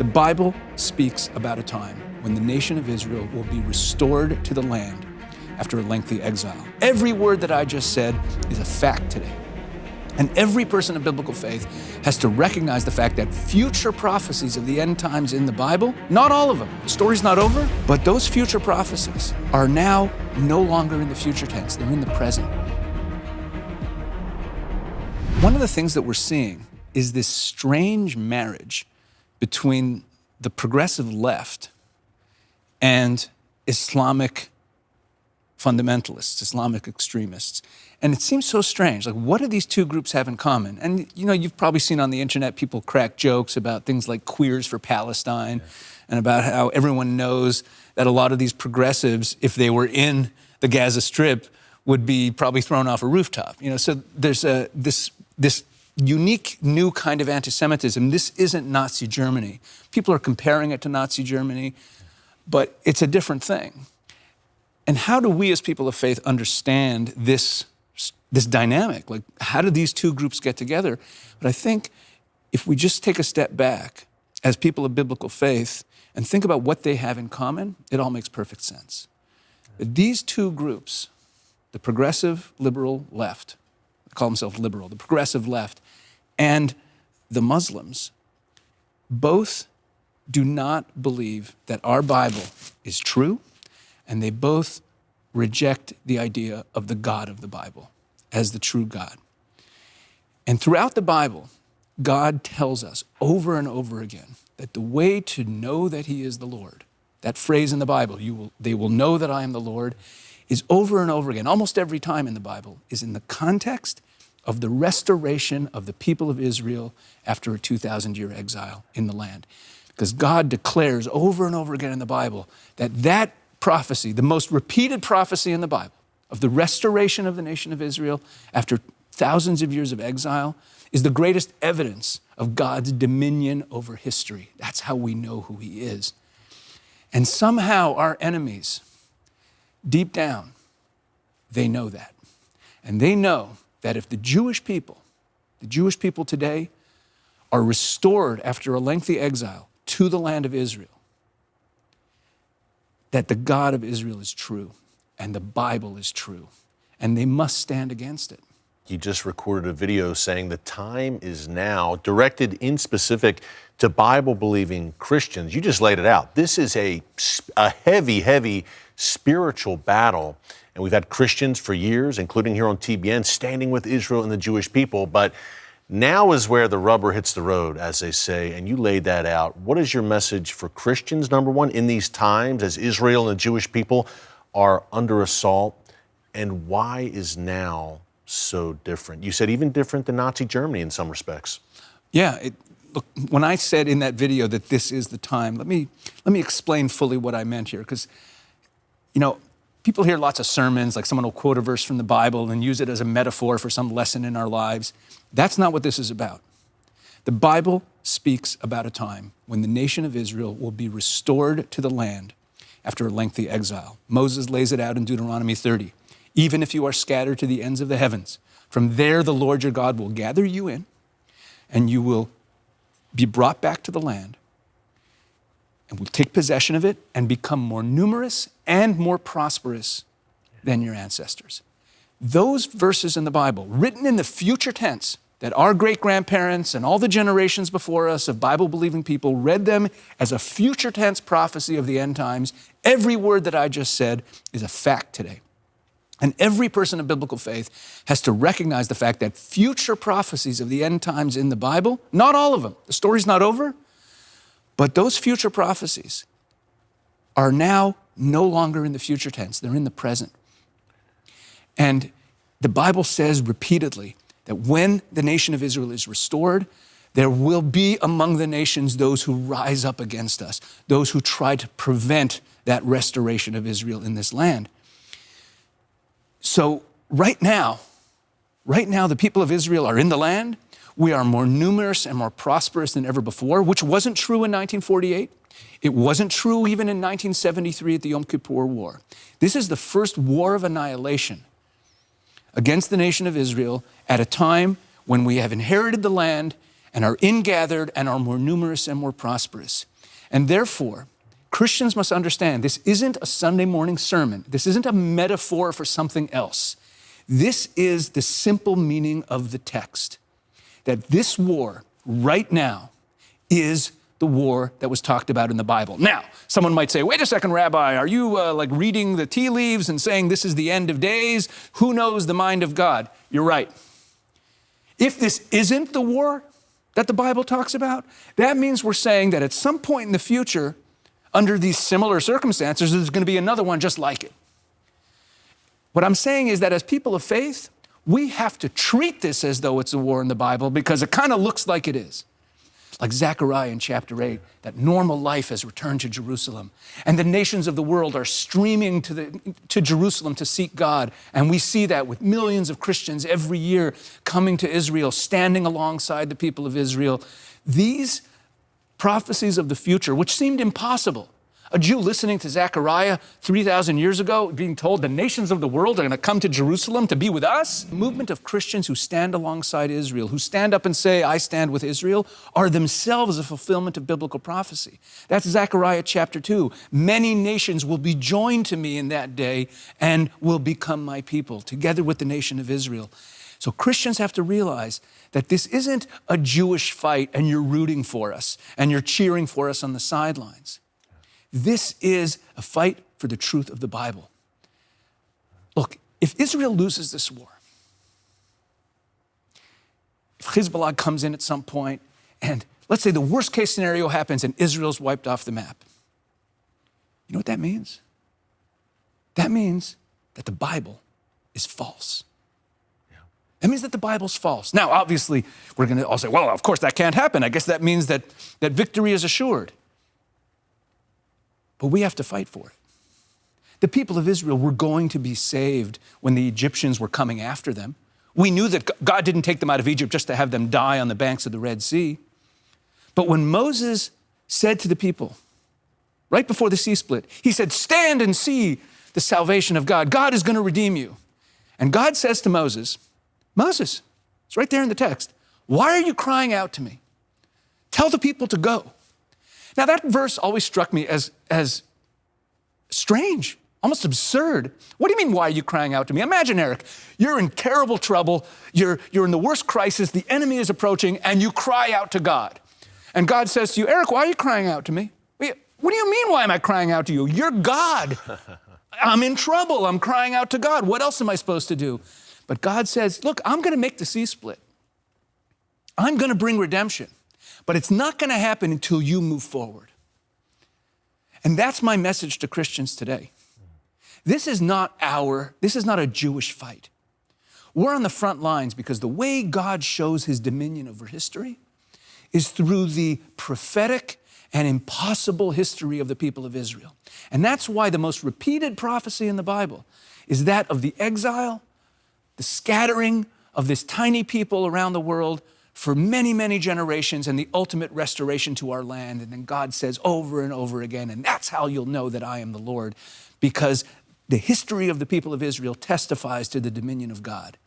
The Bible speaks about a time when the nation of Israel will be restored to the land after a lengthy exile. Every word that I just said is a fact today. And every person of biblical faith has to recognize the fact that future prophecies of the end times in the Bible, not all of them, the story's not over, but those future prophecies are now no longer in the future tense, they're in the present. One of the things that we're seeing is this strange marriage between the progressive left and Islamic fundamentalists, Islamic extremists. And it seems so strange. Like, what do these two groups have in common? And you know, you've probably seen on the internet people crack jokes about things like Queers for Palestine, and about how everyone knows that a lot of these progressives, if they were in the Gaza Strip, would be probably thrown off a rooftop. You know, so there's this unique new kind of anti-Semitism. This isn't Nazi Germany. People are comparing it to Nazi Germany, but it's a different thing. And how do we as people of faith understand this dynamic? Like, how do these two groups get together? But I think if we just take a step back as people of biblical faith and think about what they have in common, it all makes perfect sense. But these two groups, the progressive liberal left, they call themselves liberal, the progressive left, and the Muslims, both do not believe that our Bible is true, and they both reject the idea of the God of the Bible as the true God. And throughout the Bible, God tells us over and over again that the way to know that he is the Lord, that phrase in the Bible, they will know that I am the Lord, is over and over again, almost every time in the Bible, is in the context of the restoration of the people of Israel after a 2,000-year exile in the land. Because God declares over and over again in the Bible that prophecy, the most repeated prophecy in the Bible, of the restoration of the nation of Israel after thousands of years of exile, is the greatest evidence of God's dominion over history. That's how we know who he is. And somehow our enemies, deep down, they know that. And they know that if the Jewish people today are restored after a lengthy exile to the land of Israel, that the God of Israel is true and the Bible is true, and they must stand against it. You just recorded a video saying the time is now, directed in specific to Bible-believing Christians. You just laid it out. This is a heavy spiritual battle, and we've had Christians for years, including here on TBN, standing with Israel and the Jewish people, but now is where the rubber hits the road, as they say, and you laid that out. What is your message for Christians, number one, in these times as Israel and the Jewish people are under assault, and why is now so different? You said even different than Nazi Germany in some respects. Yeah, look, when I said in that video that this is the time, let me explain fully what I meant here, because, you know, people hear lots of sermons, like someone will quote a verse from the Bible and use it as a metaphor for some lesson in our lives. That's not what this is about. The Bible speaks about a time when the nation of Israel will be restored to the land after a lengthy exile. Moses lays it out in Deuteronomy 30. Even if you are scattered to the ends of the heavens, from there the Lord your God will gather you in, and you will be brought back to the land, and will take possession of it and become more numerous and more prosperous than your ancestors. Those verses in the Bible, written in the future tense, that our great-grandparents and all the generations before us of Bible-believing people read them as a future tense prophecy of the end times. Every word that I just said is a fact today. And every person of biblical faith has to recognize the fact that future prophecies of the end times in the Bible, not all of them, the story's not over, but those future prophecies are now no longer in the future tense, they're in the present. And the Bible says repeatedly that when the nation of Israel is restored, there will be among the nations those who rise up against us, those who try to prevent that restoration of Israel in this land. So right now, the people of Israel are in the land. We are more numerous and more prosperous than ever before, which wasn't true in 1948. It wasn't true even in 1973 at the Yom Kippur War. This is the first war of annihilation against the nation of Israel at a time when we have inherited the land and are ingathered and are more numerous and more prosperous. And therefore, Christians must understand this isn't a Sunday morning sermon. This isn't a metaphor for something else. This is the simple meaning of the text, that this war right now is the war that was talked about in the Bible. Now, someone might say, wait a second, Rabbi, are you like reading the tea leaves and saying this is the end of days? Who knows the mind of God? You're right. If this isn't the war that the Bible talks about, that means we're saying that at some point in the future, under these similar circumstances, there's going to be another one just like it. What I'm saying is that as people of faith, we have to treat this as though it's a war in the Bible because it kind of looks like it is. Like Zechariah in chapter 8, that normal life has returned to Jerusalem. And the nations of the world are streaming to Jerusalem to seek God. And we see that with millions of Christians every year coming to Israel, standing alongside the people of Israel. These prophecies of the future, which seemed impossible. A Jew listening to Zechariah 3,000 years ago, being told the nations of the world are going to come to Jerusalem to be with us. The movement of Christians who stand alongside Israel, who stand up and say, I stand with Israel, are themselves a fulfillment of biblical prophecy. That's Zechariah chapter 2. Many nations will be joined to me in that day and will become my people, together with the nation of Israel. So Christians have to realize that this isn't a Jewish fight and you're rooting for us and you're cheering for us on the sidelines. This is a fight for the truth of the Bible. Look, if Israel loses this war, if Hezbollah comes in at some point, and let's say the worst case scenario happens and Israel's wiped off the map, you know what that means? That means that the Bible is false. That means that the Bible's false. Now, obviously, we're going to all say, well, of course, that can't happen. I guess that means that victory is assured. But we have to fight for it. The people of Israel were going to be saved when the Egyptians were coming after them. We knew that God didn't take them out of Egypt just to have them die on the banks of the Red Sea. But when Moses said to the people, right before the sea split, he said, stand and see the salvation of God. God is going to redeem you. And God says to Moses, Moses, it's right there in the text, why are you crying out to me? Tell the people to go. Now that verse always struck me as strange, almost absurd. What do you mean, why are you crying out to me? Imagine, Eric, you're in terrible trouble, you're in the worst crisis, the enemy is approaching, and you cry out to God. And God says to you, Eric, why are you crying out to me? What do you mean, why am I crying out to you? You're God. I'm in trouble, I'm crying out to God. What else am I supposed to do? But God says, look, I'm going to make the sea split. I'm going to bring redemption. But it's not going to happen until you move forward. And that's my message to Christians today. This is not a Jewish fight. We're on the front lines because the way God shows his dominion over history is through the prophetic and impossible history of the people of Israel. And that's why the most repeated prophecy in the Bible is that of the exile, the scattering of this tiny people around the world for many, many generations, and the ultimate restoration to our land. And then God says over and over again, and that's how you'll know that I am the Lord, because the history of the people of Israel testifies to the dominion of God.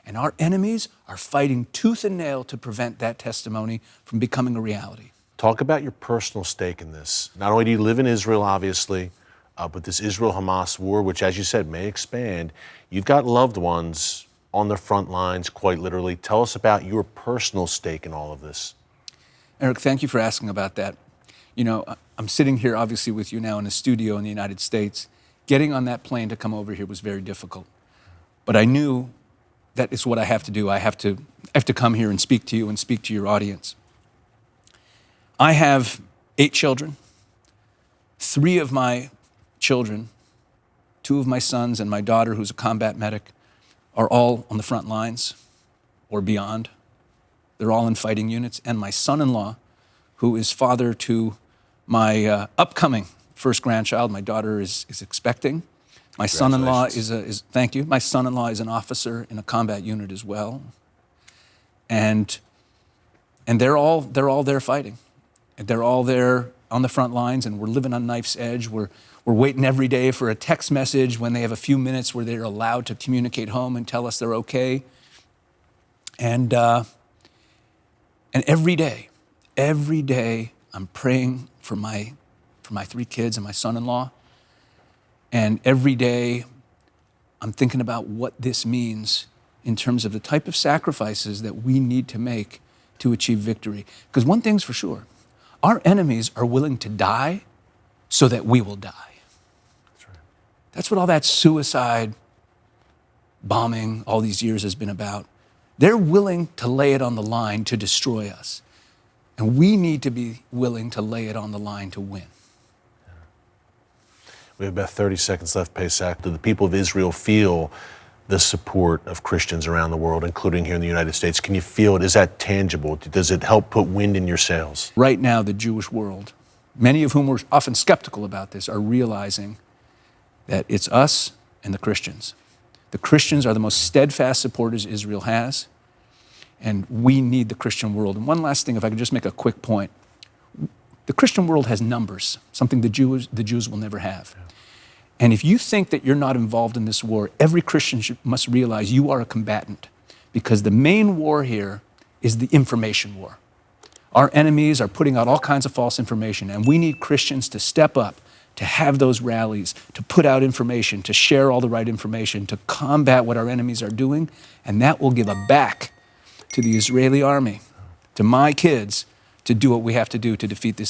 And our enemies are fighting tooth and nail to prevent that testimony from becoming a reality. Talk about your personal stake in this. Not only do you live in Israel, obviously, but this Israel-Hamas war, which, as you said, may expand. You've got loved ones on the front lines, quite literally. Tell us about your personal stake in all of this. Eric, thank you for asking about that. You know, I'm sitting here obviously with you now in a studio in the United States. Getting on that plane to come over here was very difficult. But I knew that it's what I have to do. I have to come here and speak to you and speak to your audience. I have 8 children. 3 of my children, 2 of my sons and my daughter, who's a combat medic, are all on the front lines or beyond. They're all in fighting units. And my son-in-law, who is father to my upcoming first grandchild, my daughter is expecting. My son-in-law thank you. My son-in-law is an officer in a combat unit as well. And they're all there fighting. And they're all there on the front lines, and we're living on knife's edge. We're waiting every day for a text message when they have a few minutes where they're allowed to communicate home and tell us they're okay. And And every day, I'm praying for my 3 kids and my son-in-law. And every day, I'm thinking about what this means in terms of the type of sacrifices that we need to make to achieve victory. Because one thing's for sure, our enemies are willing to die so that we will die. That's right. That's what all that suicide bombing all these years has been about. They're willing to lay it on the line to destroy us. And we need to be willing to lay it on the line to win. We have about 30 seconds left, Pesach. Do the people of Israel feel the support of Christians around the world, including here in the United States? Can you feel it? Is that tangible? Does it help put wind in your sails? Right now, the Jewish world, many of whom were often skeptical about this, are realizing that it's us and the Christians. The Christians are the most steadfast supporters Israel has, and we need the Christian world. And one last thing, if I could just make a quick point. The Christian world has numbers, something the Jews will never have. Yeah. And if you think that you're not involved in this war, every Christian must realize you are a combatant, because the main war here is the information war. Our enemies are putting out all kinds of false information, and we need Christians to step up, to have those rallies, to put out information, to share all the right information, to combat what our enemies are doing, and that will give a back to the Israeli army, to my kids, to do what we have to do to defeat this evil.